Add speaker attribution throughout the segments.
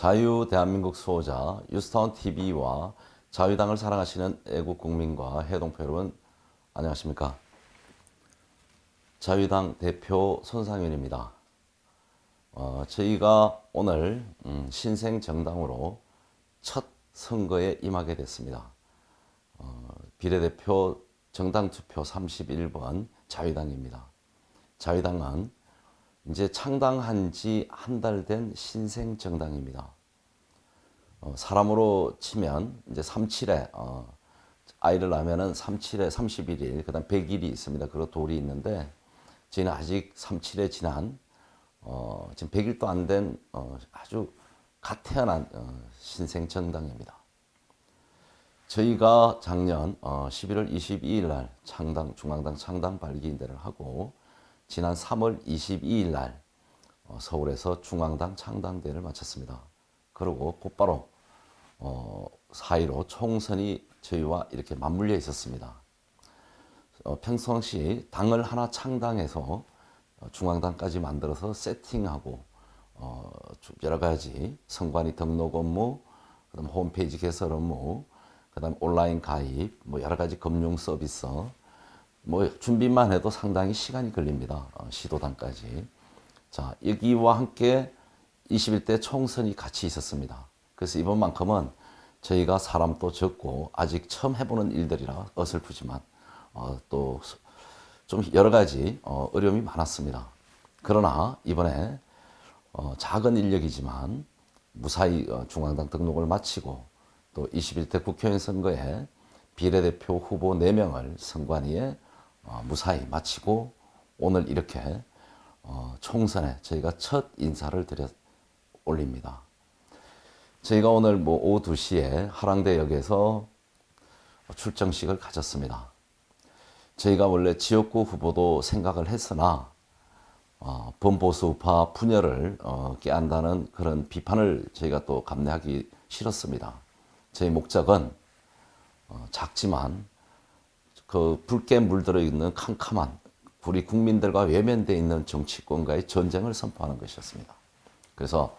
Speaker 1: 자유 대한민국 수호자 유스타운 TV와 자유당을 사랑하시는 애국 국민과 해동포 여러분, 안녕하십니까? 자유당 대표 손상윤입니다. 저희가 오늘 신생 정당으로 첫 선거에 임하게 됐습니다. 비례대표 정당 투표 31번 자유당입니다. 자유당은 이제 창당한 지 한 달 된 신생 정당입니다. 사람으로 치면 이제 37에 아이를 낳으면은 37에 31일, 그다음 100일이 있습니다. 그런 돌이 있는데 저희는 아직 37에 지난 지금 100일도 안 된 아주 갓 태어난 신생 정당입니다. 저희가 작년 11월 22일 날 중앙당 창당 발기인대를 하고 지난 3월 22일 날 서울에서 중앙당 창당대회를 마쳤습니다. 그리고 곧바로 4.15 총선이 저희와 이렇게 맞물려 있었습니다. 평상시 당을 하나 창당해서 중앙당까지 만들어서 세팅하고 여러 가지 선관위 등록 업무, 그다음 홈페이지 개설 업무, 그다음 온라인 가입, 뭐 여러 가지 금융 서비스, 뭐 준비만 해도 상당히 시간이 걸립니다. 시도당까지. 자, 여기와 함께 21대 총선이 같이 있었습니다. 그래서 이번만큼은 저희가 사람도 적고 아직 처음 해보는 일들이라 어설프지만 또 좀 여러 가지 어려움이 많았습니다. 그러나 이번에 작은 인력이지만 무사히 중앙당 등록을 마치고 또 21대 국회의원 선거에 비례대표 후보 4명을 선관위에 무사히 마치고 오늘 이렇게 총선에 저희가 첫 인사를 드려 올립니다. 저희가 오늘 오후 2시에 하랑대역에서 출정식을 가졌습니다. 저희가 원래 지역구 후보도 생각을 했으나 범보수파 분열을 깨한다는 그런 비판을 저희가 또 감내하기 싫었습니다. 저희 목적은 작지만 그 붉게 물들어 있는 캄캄한 우리 국민들과 외면되어 있는 정치권과의 전쟁을 선포하는 것이었습니다. 그래서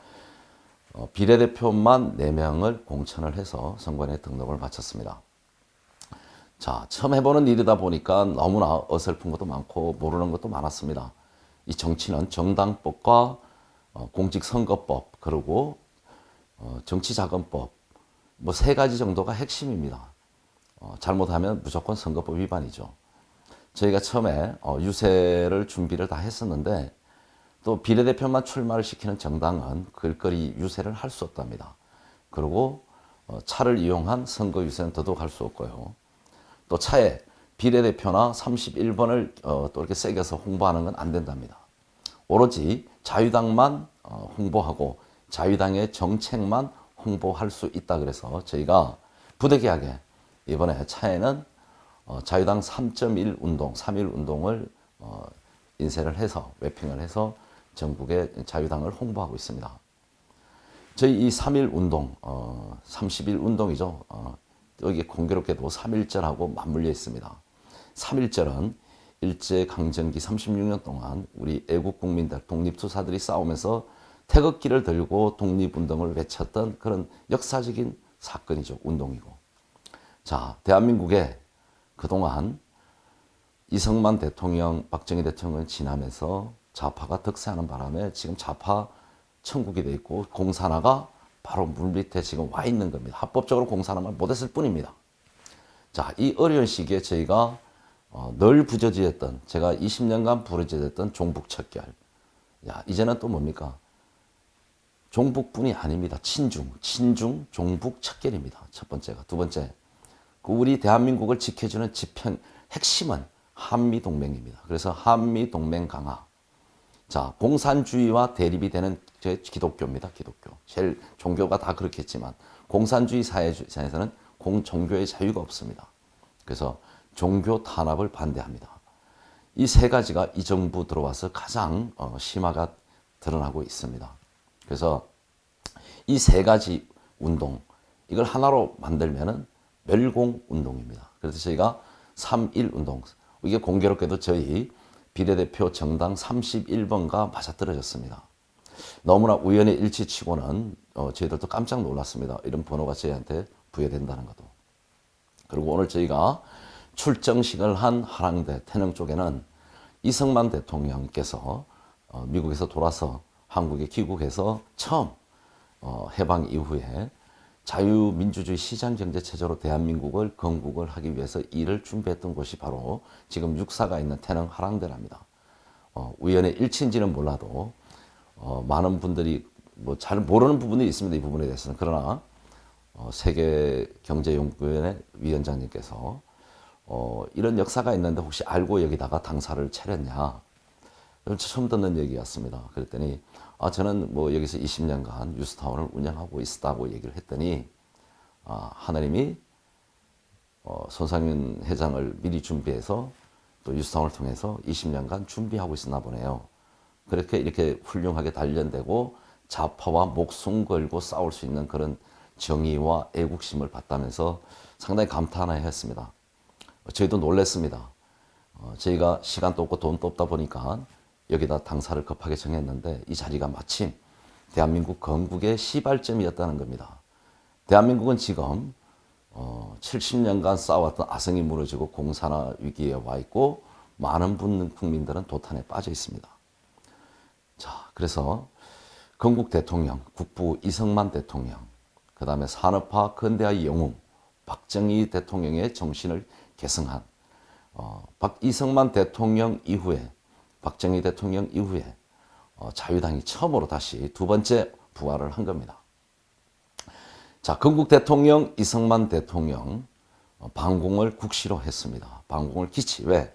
Speaker 1: 비례대표만 4명을 공천을 해서 선관위에 등록을 마쳤습니다. 자, 처음 해보는 일이다 보니까 너무나 어설픈 것도 많고 모르는 것도 많았습니다. 이 정치는 정당법과 공직선거법, 그리고 정치자금법, 뭐 3가지 정도가 핵심입니다. 잘못하면 무조건 선거법 위반이죠. 저희가 처음에 유세를 준비를 다 했었는데 또 비례대표만 출마를 시키는 정당은 글거리 유세를 할 수 없답니다. 그리고 차를 이용한 선거 유세는 더더욱 할 수 없고요. 또 차에 비례대표나 31번을 또 이렇게 새겨서 홍보하는 건 안 된답니다. 오로지 자유당만 홍보하고 자유당의 정책만 홍보할 수 있다 그래서 저희가 부득이하게 이번에 차에는 자유당 3.1 운동, 3.1 운동을 인쇄를 해서 랩핑을 해서 전국의 자유당을 홍보하고 있습니다. 저희 이 3.1 운동, 30일 운동이죠. 여기 공교롭게도 3.1절하고 맞물려 있습니다. 3.1절은 일제강점기 36년 동안 우리 애국 국민들, 독립투사들이 싸우면서 태극기를 들고 독립운동을 외쳤던 그런 역사적인 사건이죠. 운동이고. 자, 대한민국에 그동안 이승만 대통령, 박정희 대통령을 지나면서 좌파가 득세하는 바람에 지금 좌파 천국이 돼 있고 공산화가 바로 물밑에 지금 와 있는 겁니다. 합법적으로 공산화만 못했을 뿐입니다. 자, 이 어려운 시기에 저희가 늘 부저지했던, 제가 20년간 부르짖었던 종북척결. 야, 이제는 또 뭡니까? 종북뿐이 아닙니다. 친중, 종북 척결입니다. 첫 번째가. 두 번째, 우리 대한민국을 지켜주는 핵심은 한미동맹입니다. 그래서 한미동맹 강화. 자, 공산주의와 대립이 되는 기독교입니다. 기독교. 제일 종교가 다 그렇겠지만 공산주의 사회에서는 종교의 자유가 없습니다. 그래서 종교 탄압을 반대합니다. 이 3가지가 이 정부 들어와서 가장 심화가 드러나고 있습니다. 그래서 이 3가지 운동, 이걸 하나로 만들면은 멸공운동입니다. 그래서 저희가 3.1 운동, 이게 공교롭게도 저희 비례대표 정당 31번과 맞아떨어졌습니다. 너무나 우연의 일치치고는 저희들도 깜짝 놀랐습니다. 이런 번호가 저희한테 부여된다는 것도. 그리고 오늘 저희가 출정식을 한 한양대 태릉 쪽에는 이승만 대통령께서 미국에서 돌아서 한국에 귀국해서 처음 해방 이후에 자유민주주의 시장경제체제로 대한민국을 건국을 하기 위해서 일을 준비했던 곳이 바로 지금 육사가 있는 태릉 한양대랍니다. 우연의 일치인지는 몰라도 많은 분들이 뭐 잘 모르는 부분이 있습니다. 이 부분에 대해서는. 그러나 세계경제연구원의 위원장님께서 이런 역사가 있는데 혹시 알고 여기다가 당사를 차렸냐? 처음 듣는 얘기였습니다. 그랬더니 저는 뭐 여기서 20년간 뉴스타운을 운영하고 있었다고 얘기를 했더니 하나님이 손상윤 회장을 미리 준비해서 또 뉴스타운을 통해서 20년간 준비하고 있었나 보네요. 그렇게 이렇게 훌륭하게 단련되고 좌파와 목숨 걸고 싸울 수 있는 그런 정의와 애국심을 봤다면서 상당히 감탄을 했습니다. 저희도 놀랐습니다. 저희가 시간도 없고 돈도 없다 보니까 여기다 당사를 급하게 정했는데 이 자리가 마침 대한민국 건국의 시발점이었다는 겁니다. 대한민국은 지금 70년간 쌓아왔던 아성이 무너지고 공산화 위기에 와 있고 많은 국민들은 도탄에 빠져 있습니다. 자, 그래서 건국 대통령, 국부 이승만 대통령, 그 다음에 산업화 근대화의 영웅 박정희 대통령의 정신을 계승한 이승만 대통령 이후에 박정희 대통령 이후에 자유당이 처음으로 다시 두 번째 부활을 한 겁니다. 자, 건국 대통령 이승만 대통령 반공을 국시로 했습니다. 반공을 기치. 왜?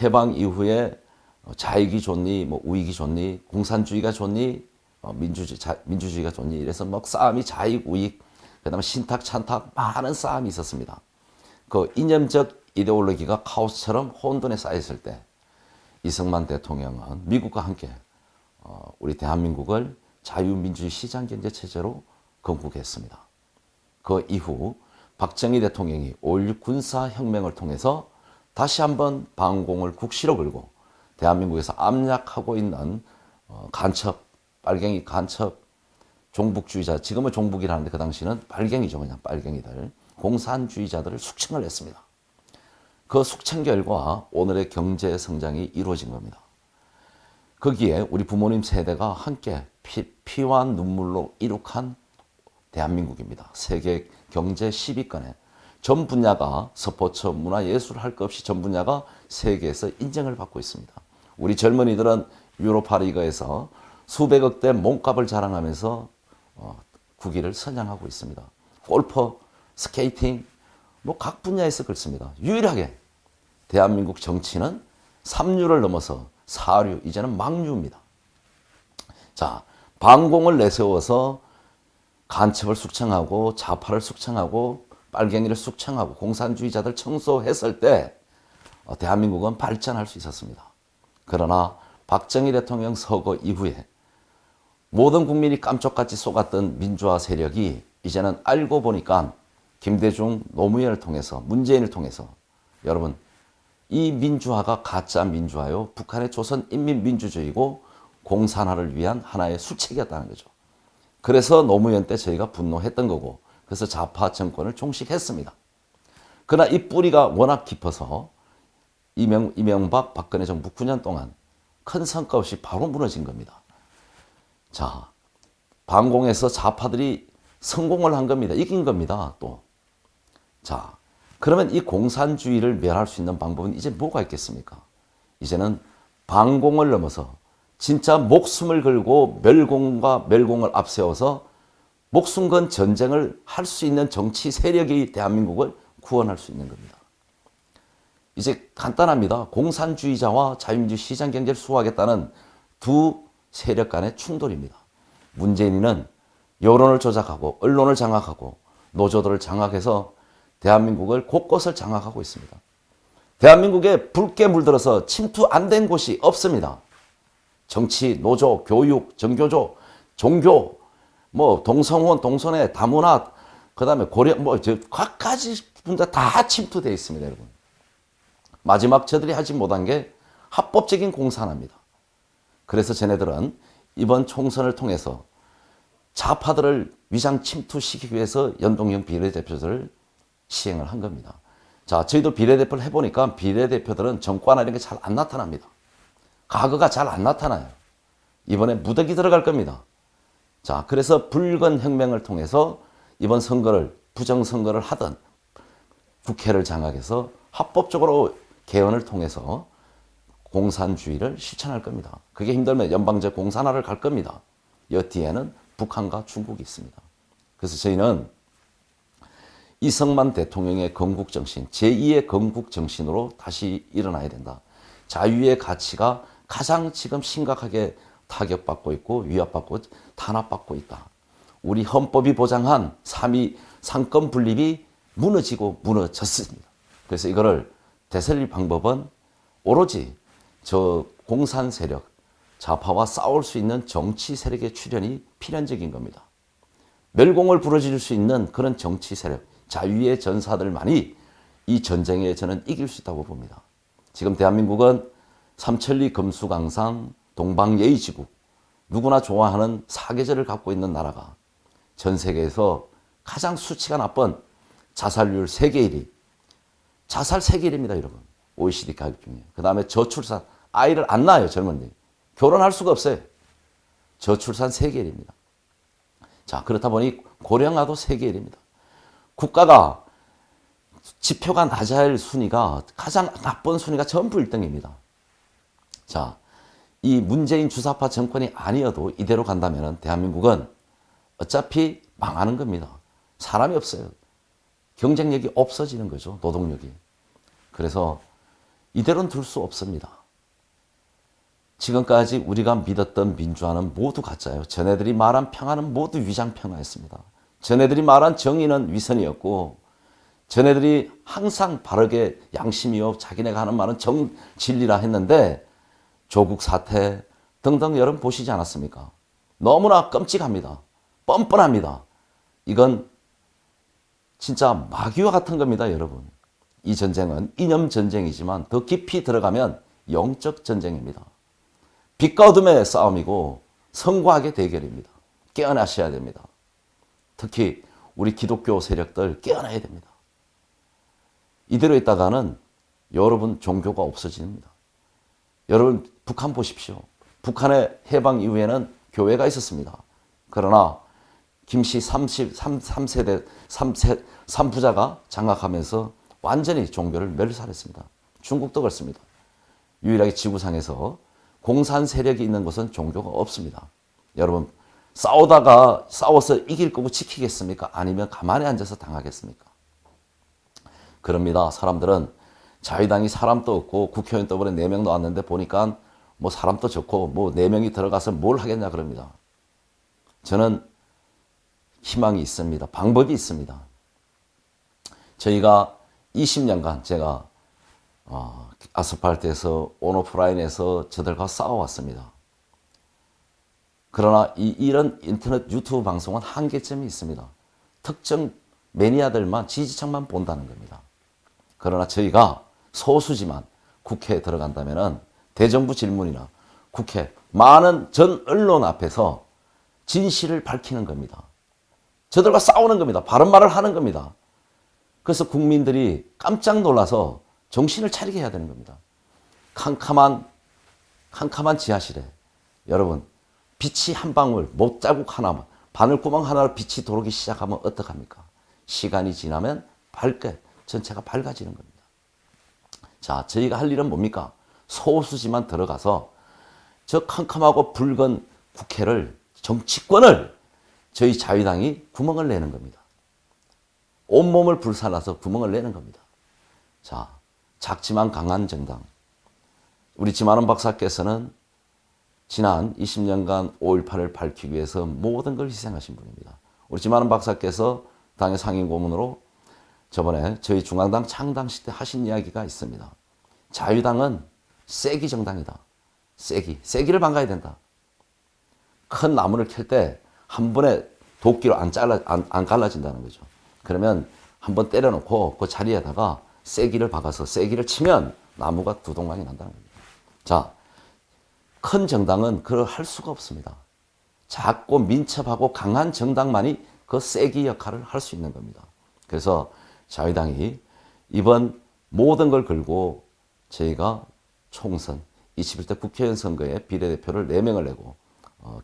Speaker 1: 해방 이후에 자익이 좋니, 뭐 우익이 좋니, 공산주의가 좋니, 민주주의가 좋니, 이래서 막 싸움이 자익, 우익, 그 다음에 신탁, 찬탁, 많은 싸움이 있었습니다. 그 이념적 이데올로기가 카오스처럼 혼돈에 쌓였을 때 이승만 대통령은 미국과 함께 우리 대한민국을 자유민주주의 시장경제체제로 건국했습니다. 그 이후 박정희 대통령이 5.16 군사혁명을 통해서 다시 한번 반공을 국시로 걸고 대한민국에서 압력하고 있는 간첩, 빨갱이 간첩, 종북주의자, 지금은 종북이라는데 그 당시는 빨갱이죠. 그냥 빨갱이들, 공산주의자들을 숙청을 했습니다. 그 숙청 결과 오늘의 경제 성장이 이루어진 겁니다. 거기에 우리 부모님 세대가 함께 피와 눈물로 이룩한 대한민국입니다. 세계 경제 10위권에 전 분야가 스포츠, 문화, 예술 할 것 없이 전 분야가 세계에서 인정을 받고 있습니다. 우리 젊은이들은 유로파 리그에서 수백억대 몸값을 자랑하면서 국위를 선양하고 있습니다. 골프, 스케이팅, 뭐 각 분야에서 그렇습니다. 유일하게 대한민국 정치는 3류를 넘어서 4류, 이제는 막류입니다. 자, 반공을 내세워서 간첩을 숙청하고 좌파를 숙청하고 빨갱이를 숙청하고 공산주의자들 청소했을 때 대한민국은 발전할 수 있었습니다. 그러나 박정희 대통령 서거 이후에 모든 국민이 깜짝같이 속았던 민주화 세력이 이제는 알고 보니까 김대중, 노무현을 통해서, 문재인을 통해서 여러분, 이 민주화가 가짜 민주화요, 북한의 조선인민민주주의고 공산화를 위한 하나의 수책이었다는 거죠. 그래서 노무현 때 저희가 분노했던 거고, 그래서 좌파 정권을 종식했습니다. 그러나 이 뿌리가 워낙 깊어서 이명박, 박근혜 정부 9년 동안 큰 성과 없이 바로 무너진 겁니다. 자, 반공에서 좌파들이 성공을 한 겁니다. 이긴 겁니다, 또. 자, 그러면 이 공산주의를 멸할 수 있는 방법은 이제 뭐가 있겠습니까? 이제는 반공을 넘어서 진짜 목숨을 걸고 멸공과 멸공을 앞세워서 목숨 건 전쟁을 할 수 있는 정치 세력이 대한민국을 구원할 수 있는 겁니다. 이제 간단합니다. 공산주의자와 자유민주 시장경제를 수호하겠다는 두 세력 간의 충돌입니다. 문재인은 여론을 조작하고 언론을 장악하고 노조들을 장악해서 대한민국을 곳곳을 장악하고 있습니다. 대한민국에 붉게 물들어서 침투 안 된 곳이 없습니다. 정치, 노조, 교육, 정교조, 종교, 뭐 동성혼, 동성애, 다문화, 그 다음에 고려, 각가지 분들 다 침투되어 있습니다, 여러분. 마지막 저들이 하지 못한 게 합법적인 공산화입니다. 그래서 쟤네들은 이번 총선을 통해서 좌파들을 위장 침투시키기 위해서 연동형 비례대표제를 시행을 한 겁니다. 자, 저희도 비례대표를 해보니까 비례대표들은 정과나 이런 게 잘 안 나타납니다. 과거가 잘 안 나타나요. 이번에 무더기 들어갈 겁니다. 자, 그래서 붉은 혁명을 통해서 이번 선거를 부정선거를 하던 국회를 장악해서 합법적으로 개헌을 통해서 공산주의를 실천할 겁니다. 그게 힘들면 연방제 공산화를 갈 겁니다. 이 뒤에는 북한과 중국이 있습니다. 그래서 저희는 이승만 대통령의 건국정신, 제2의 건국정신으로 다시 일어나야 된다. 자유의 가치가 가장 지금 심각하게 타격받고 있고 위압받고 탄압받고 있다. 우리 헌법이 보장한 3위 상권 분립이 무너지고 무너졌습니다. 그래서 이거를 되살릴 방법은 오로지 저 공산 세력, 좌파와 싸울 수 있는 정치 세력의 출현이 필연적인 겁니다. 멸공을 부러질 수 있는 그런 정치 세력, 자유의 전사들만이 이 전쟁에 저는 이길 수 있다고 봅니다. 지금 대한민국은 삼천리 금수강산 동방예의지국, 누구나 좋아하는 사계절을 갖고 있는 나라가 전 세계에서 가장 수치가 나쁜 자살률 세계 1위, 자살 세계 1위입니다, 여러분. OECD 가격 중에. 그 다음에 저출산, 아이를 안 낳아요, 젊은이. 결혼할 수가 없어요. 저출산 세계 1위입니다. 자, 그렇다 보니 고령화도 세계 1위입니다. 국가가 지표가 낮아야 순위가 가장 나쁜 순위가 전부 1등입니다. 자, 이 문재인 주사파 정권이 아니어도 이대로 간다면 대한민국은 어차피 망하는 겁니다. 사람이 없어요. 경쟁력이 없어지는 거죠. 노동력이. 그래서 이대로는 둘 수 없습니다. 지금까지 우리가 믿었던 민주화는 모두 가짜예요. 전애들이 말한 평화는 모두 위장평화였습니다. 전애들이 말한 정의는 위선이었고 전애들이 항상 바르게 양심이요 자기네가 하는 말은 진리라 했는데 조국 사태 등등 여러분 보시지 않았습니까? 너무나 끔찍합니다. 뻔뻔합니다. 이건 진짜 마귀와 같은 겁니다, 여러분. 이 전쟁은 이념 전쟁이지만 더 깊이 들어가면 영적 전쟁입니다. 빛과 어둠의 싸움이고 성과학의 대결입니다. 깨어나셔야 됩니다. 특히 우리 기독교 세력들 깨어나야 됩니다. 이대로 있다가는 여러분 종교가 없어집니다. 여러분 북한 보십시오. 북한의 해방 이후에는 교회가 있었습니다. 그러나 김씨 3세대 3부자가 장악하면서 완전히 종교를 멸살했습니다. 중국도 그렇습니다. 유일하게 지구상에서 공산 세력이 있는 곳은 종교가 없습니다. 여러분 싸워서 이길 거고 지키겠습니까? 아니면 가만히 앉아서 당하겠습니까? 그럽니다. 사람들은 자유당이 사람도 없고 국회의원도 이번에 4명 나왔는데 보니까 뭐 사람도 적고 뭐 4명이 들어가서 뭘 하겠냐 그럽니다. 저는 희망이 있습니다. 방법이 있습니다. 저희가 20년간 제가 아스팔트에서 온오프라인에서 저들과 싸워왔습니다. 그러나 이런 인터넷 유튜브 방송은 한계점이 있습니다. 특정 매니아들만 지지층만 본다는 겁니다. 그러나 저희가 소수지만 국회에 들어간다면 대정부 질문이나 국회 많은 전 언론 앞에서 진실을 밝히는 겁니다. 저들과 싸우는 겁니다. 바른 말을 하는 겁니다. 그래서 국민들이 깜짝 놀라서 정신을 차리게 해야 되는 겁니다. 캄캄한 지하실에 여러분 빛이 한 방울, 못자국 하나만, 바늘구멍 하나로 빛이 들어오기 시작하면 어떡합니까? 시간이 지나면 전체가 밝아지는 겁니다. 자, 저희가 할 일은 뭡니까? 소수지만 들어가서 저 캄캄하고 붉은 국회를, 정치권을 저희 자유당이 구멍을 내는 겁니다. 온몸을 불살라서 구멍을 내는 겁니다. 자, 작지만 강한 정당. 우리 지만원 박사께서는 지난 20년간 5.18을 밝히기 위해서 모든 걸 희생하신 분입니다. 우리 지만원 박사께서 당의 상임고문으로 저번에 저희 중앙당 창당식 때 하신 이야기가 있습니다. 자유당은 세기 정당이다. 세기를 반가야 된다. 큰 나무를 캘 때 한 번에 도끼로 안 갈라진다는 거죠. 그러면 한 번 때려놓고 그 자리에다가 세기를 박아서 세기를 치면 나무가 두 동강이 난다는 겁니다. 자, 큰 정당은 그걸 할 수가 없습니다. 작고 민첩하고 강한 정당만이 그 세기 역할을 할 수 있는 겁니다. 그래서 자유당이 이번 모든 걸 걸고 저희가 총선 21대 국회의원 선거에 비례대표를 4명을 내고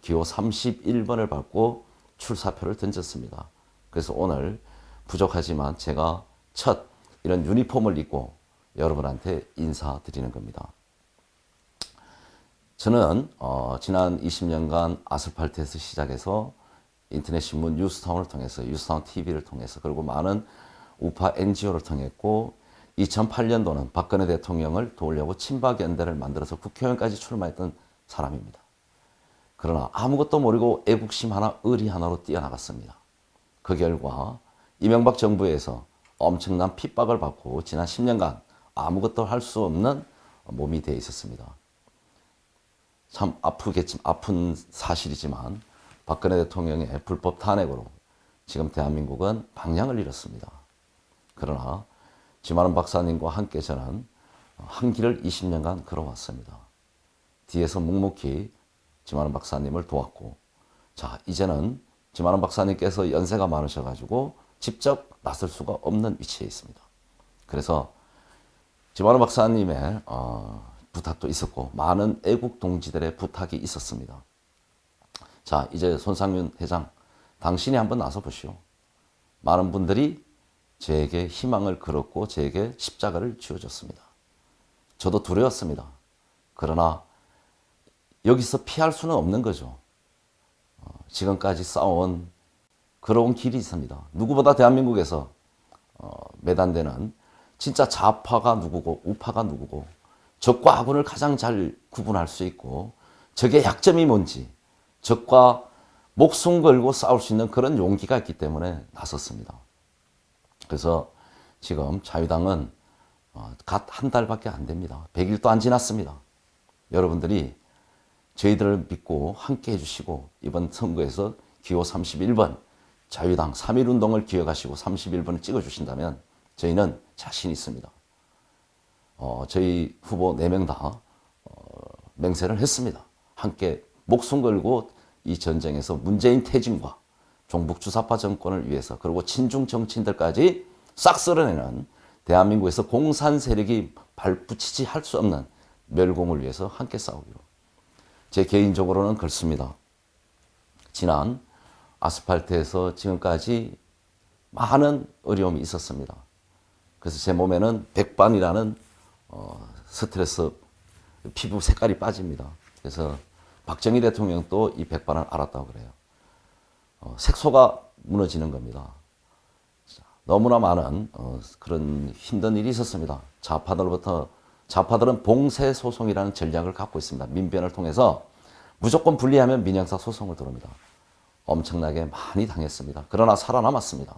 Speaker 1: 기호 31번을 받고 출사표를 던졌습니다. 그래서 오늘 부족하지만 제가 첫 이런 유니폼을 입고 여러분한테 인사드리는 겁니다. 저는 지난 20년간 아스팔트에서 시작해서 인터넷 신문 뉴스타운을 통해서 뉴스타운 TV를 통해서 그리고 많은 우파 NGO를 통했고 2008년도는 박근혜 대통령을 도우려고 친박연대를 만들어서 국회의원까지 출마했던 사람입니다. 그러나 아무것도 모르고 애국심 하나 의리 하나로 뛰어나갔습니다. 그 결과 이명박 정부에서 엄청난 핍박을 받고 지난 10년간 아무것도 할 수 없는 몸이 되어 있었습니다. 참 아픈 사실이지만 박근혜 대통령의 불법 탄핵으로 지금 대한민국은 방향을 잃었습니다. 그러나 지만원 박사님과 함께 저는 한 길을 20년간 걸어왔습니다. 뒤에서 묵묵히 지만원 박사님을 도왔고, 자, 이제는 지만원 박사님께서 연세가 많으셔가지고 직접 나설 수가 없는 위치에 있습니다. 그래서 지만원 박사님의 부탁도 있었고 많은 애국 동지들의 부탁이 있었습니다. 자, 이제 손상윤 회장, 당신이 한번 나서 보시오. 많은 분들이 저에게 희망을 걸었고 저에게 십자가를 쥐어줬습니다. 저도 두려웠습니다. 그러나 여기서 피할 수는 없는 거죠. 지금까지 싸워온 그런 길이 있습니다. 누구보다 대한민국에서 매단되는 진짜 좌파가 누구고 우파가 누구고 적과 아군을 가장 잘 구분할 수 있고 적의 약점이 뭔지 적과 목숨 걸고 싸울 수 있는 그런 용기가 있기 때문에 나섰습니다. 그래서 지금 자유당은 갓 한 달밖에 안 됩니다. 100일도 안 지났습니다. 여러분들이 저희들을 믿고 함께 해주시고 이번 선거에서 기호 31번 자유당 3.1운동을 기억하시고 31번을 찍어주신다면 저희는 자신 있습니다. 저희 후보 4명 다 맹세를 했습니다. 함께 목숨 걸고 이 전쟁에서 문재인 퇴진과 종북 주사파 정권을 위해서 그리고 친중 정치인들까지 싹 쓸어내는 대한민국에서 공산 세력이 발붙이지 할 수 없는 멸공을 위해서 함께 싸우기로. 제 개인적으로는 그렇습니다. 지난 아스팔트에서 지금까지 많은 어려움이 있었습니다. 그래서 제 몸에는 백반이라는 스트레스 피부 색깔이 빠집니다. 그래서 박정희 대통령도 이 백반을 알았다고 그래요. 색소가 무너지는 겁니다. 너무나 많은 그런 힘든 일이 있었습니다. 좌파들은 봉쇄 소송이라는 전략을 갖고 있습니다. 민변을 통해서 무조건 분리하면 민형사 소송을 들어옵니다. 엄청나게 많이 당했습니다. 그러나 살아남았습니다.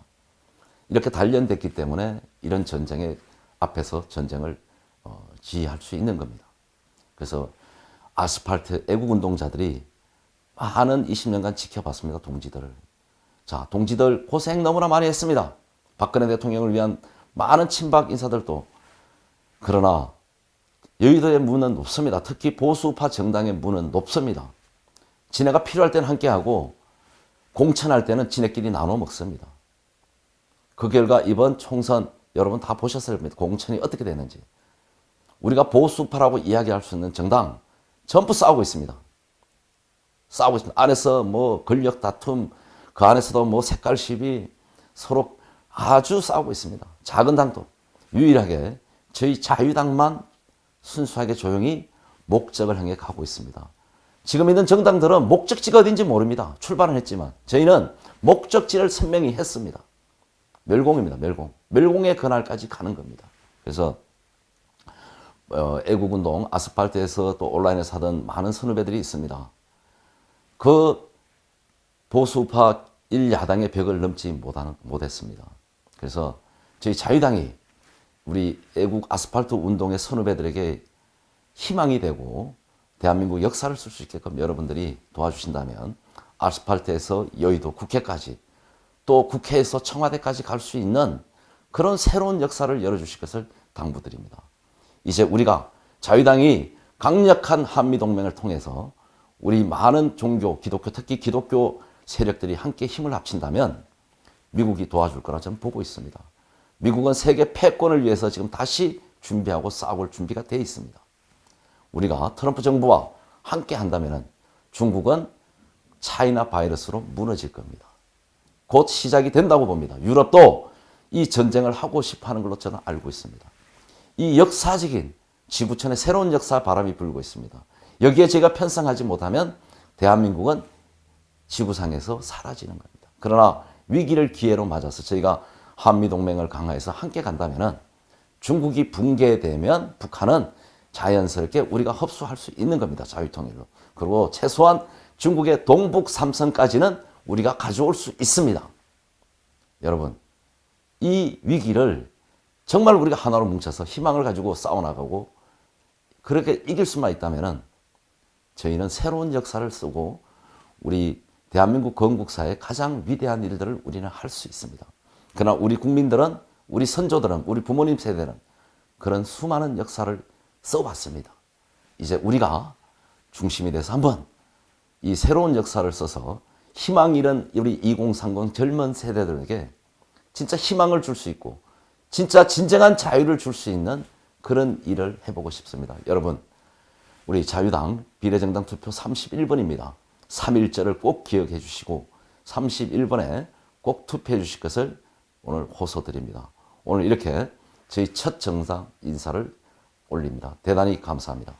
Speaker 1: 이렇게 단련됐기 때문에 이런 전쟁의 앞에서 전쟁을 지휘할 수 있는 겁니다. 그래서 아스팔트 애국운동자들이 많은 20년간 지켜봤습니다. 동지들을. 자, 동지들 고생 너무나 많이 했습니다. 박근혜 대통령을 위한 많은 친박 인사들도. 그러나 여의도의 문은 높습니다. 특히 보수파 정당의 문은 높습니다. 지네가 필요할 때는 함께하고 공천할 때는 지네끼리 나눠 먹습니다. 그 결과 이번 총선 여러분 다 보셨을 겁니다. 공천이 어떻게 되는지. 우리가 보수파라고 이야기할 수 있는 정당 전부 싸우고 있습니다. 싸우고 있습니다. 안에서 뭐 권력 다툼, 그 안에서도 뭐 색깔 시비 서로 아주 싸우고 있습니다. 작은 당도 유일하게 저희 자유당만 순수하게 조용히 목적을 향해 가고 있습니다. 지금 있는 정당들은 목적지가 어딘지 모릅니다. 출발은 했지만 저희는 목적지를 선명히 했습니다. 멸공입니다. 멸공. 멸공의 그날까지 가는 겁니다. 그래서 애국운동 아스팔트에서 또 온라인에서 하던 많은 선후배들이 있습니다. 그 보수파 1야당의 벽을 넘지 못했습니다. 그래서 저희 자유당이 우리 애국 아스팔트 운동의 선후배들에게 희망이 되고 대한민국 역사를 쓸 수 있게끔 여러분들이 도와주신다면 아스팔트에서 여의도 국회까지 또 국회에서 청와대까지 갈 수 있는 그런 새로운 역사를 열어주실 것을 당부드립니다. 이제 우리가 자유당이 강력한 한미동맹을 통해서 우리 많은 종교, 기독교, 특히 기독교 세력들이 함께 힘을 합친다면 미국이 도와줄 거라 저는 보고 있습니다. 미국은 세계 패권을 위해서 지금 다시 준비하고 싸울 준비가 되어 있습니다. 우리가 트럼프 정부와 함께 한다면 중국은 차이나 바이러스로 무너질 겁니다. 곧 시작이 된다고 봅니다. 유럽도 이 전쟁을 하고 싶어 하는 걸로 저는 알고 있습니다. 이 역사적인 지구촌의 새로운 역사 바람이 불고 있습니다. 여기에 제가 편성하지 못하면 대한민국은 지구상에서 사라지는 겁니다. 그러나 위기를 기회로 맞아서 저희가 한미동맹을 강화해서 함께 간다면 중국이 붕괴되면 북한은 자연스럽게 우리가 흡수할 수 있는 겁니다. 자유통일로. 그리고 최소한 중국의 동북 3선까지는 우리가 가져올 수 있습니다. 여러분, 이 위기를 정말 우리가 하나로 뭉쳐서 희망을 가지고 싸워나가고 그렇게 이길 수만 있다면 저희는 새로운 역사를 쓰고 우리 대한민국 건국사의 가장 위대한 일들을 우리는 할 수 있습니다. 그러나 우리 국민들은, 우리 선조들은, 우리 부모님 세대는 그런 수많은 역사를 써왔습니다. 이제 우리가 중심이 돼서 한번 이 새로운 역사를 써서 희망 잃은 우리 2030 젊은 세대들에게 진짜 희망을 줄 수 있고 진짜 진정한 자유를 줄 수 있는 그런 일을 해보고 싶습니다. 여러분, 우리 자유당 비례정당 투표 31번입니다. 3.1절을 꼭 기억해 주시고 31번에 꼭 투표해 주실 것을 오늘 호소드립니다. 오늘 이렇게 저희 첫 정상 인사를 올립니다. 대단히 감사합니다.